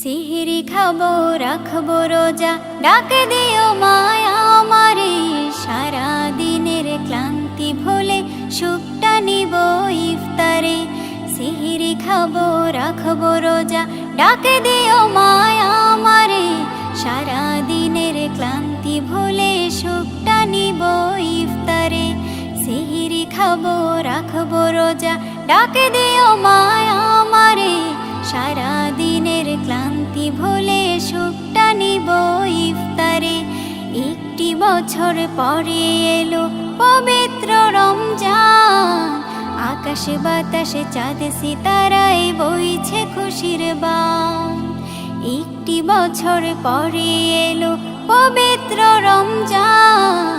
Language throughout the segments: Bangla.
সিহরি খাবো রাখবো রোজা, ডাক দিও মায়া আমারে। সারা দিনের ক্লান্তি ভুলে সুখটা নিব ইফতারে। সিহরি খাবো রাখবো রোজা, ডাক দিও মায়া আমারে। সারা দিনের ক্লান্তি ভুলে সুখটা নিব ইফতারে। সিহরি খাবো রাখবো রোজা, ডাক দিও মায়া আমারে। সারা দিনের ক্লান্তি ভুলে সুখটা নিব ইফতারে। একটি বছর পরে এলো পবিত্র রমজান, আকাশে বাতাসে চাঁদ সিতারায় বইছে খুশির বান। একটি বছর পরে এলো পবিত্র রমজান,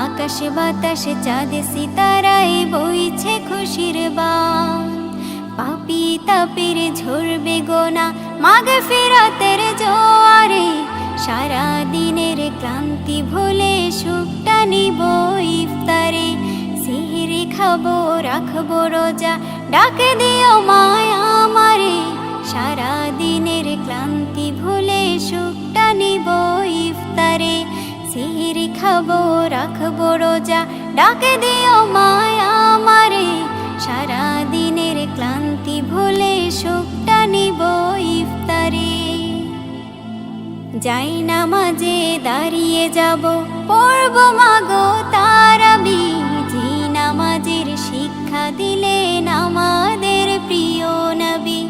আকাশে বাতাসে চাঁদ সিতারায় বইছে খুশির বান। পাপী তাপের ঝরবে গোনা মাগফিরাতের জোয়ারে। সারা দিনের ক্লান্তি ভুলে সুখটা নিব ইফতারে। সিহরি খাবো রাখবো রোজা, ডাক দিও মায়া আমারে। সারা দিনের ক্লান্তি ভুলে সুখটা নিব ইফতারে। সিহরি খাবো রাখবো রোজা, ডাক দিও মায়া আমারে। সারা দিনের ক্লান্তি ভুলে সুখটা নিব ইফতারে। যাই নামাজে দাঁড়িয়ে যাব, পড়ব মাগো তারাবি। যে নামাজের শিক্ষা দিলেন আমাদের প্রিয় নবী।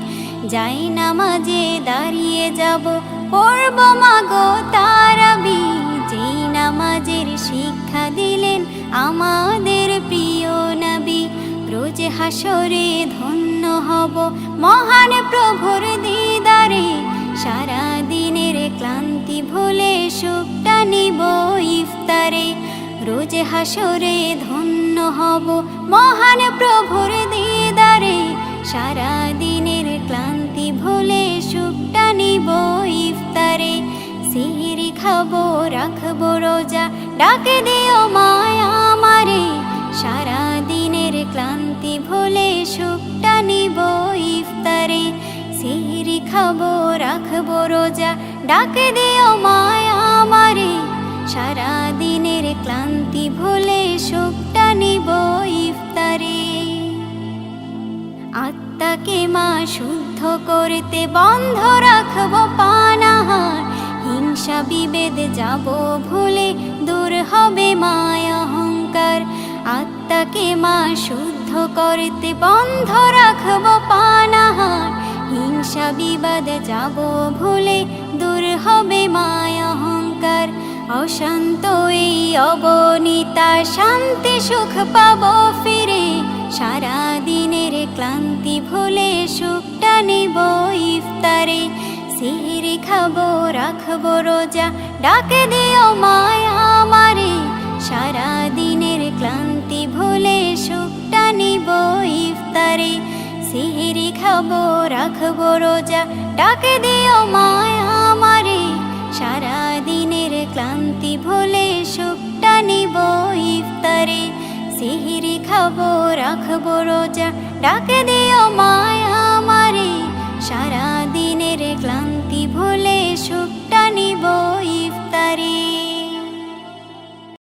যাই নামাজে দাঁড়িয়ে যাব, পড়ব মাগো তারাবি। যে নামাজের শিক্ষা দিলেন আমাদের প্রিয় নবী। রোজ হাসরে ধন্য হব মহান প্রভুর দিদারে। সারা দিনের ক্লান্তি ভুলে সুখটা নিব ইফতারে। রোজ হাসরে ধন্য হব মহান প্রভুর দিদারে। সারা দিনের ক্লান্তি ভুলে সুখটা নিব ইফতারে। সিহরি খাবো রাখবো রোজা, ডাক দিও মায়া আমারে। সারা দিনের ক্লান্তি ভুলে সুখটা নিব ইফতারে। সিহরি খাবো রাখবো রোজা, ডাক দিও মায়া আমারে। সারা দিনের ক্লান্তি ভুলে সুখটা নিব ইফতারে। আত্মাকে মা শুদ্ধ করতে বন্ধ রাখবো পানাহার। হিংসা বিভেদ যাব ভুলে দূর হবে মায়া অহংকার। আত্মাকে মা শুদ্ধ করতে বন্ধ রাখবো পানাহার। হিংসা বিবাদ যাব ভুলে দূর হবে মায়া অহংকার। অশান্ত এই অবনীতা শান্তি সুখ পাবো ফিরে। সারা দিনের ক্লান্তি ভুলে সুখটা নিব ইফতারে। সিহরি খাবো রাখবো রোজা, ডাক দিও মায়া আমারে। সারা দিনের ক্লান্তি ভুলে সুখটা নিব ইফতারে। সিহরি খাবো রাখবো রোজা, ডাক দিও মায়া আমারে। সারা দিনের ক্লান্তি ভুলে সুখটা নিব ইফতারে। সিহরি খাবো রাখবো রোজা, ডাক দিও মায়া আমারে। সারা দিনের ক্লান্তি ভুলে সুখটা নিব ইফতারে।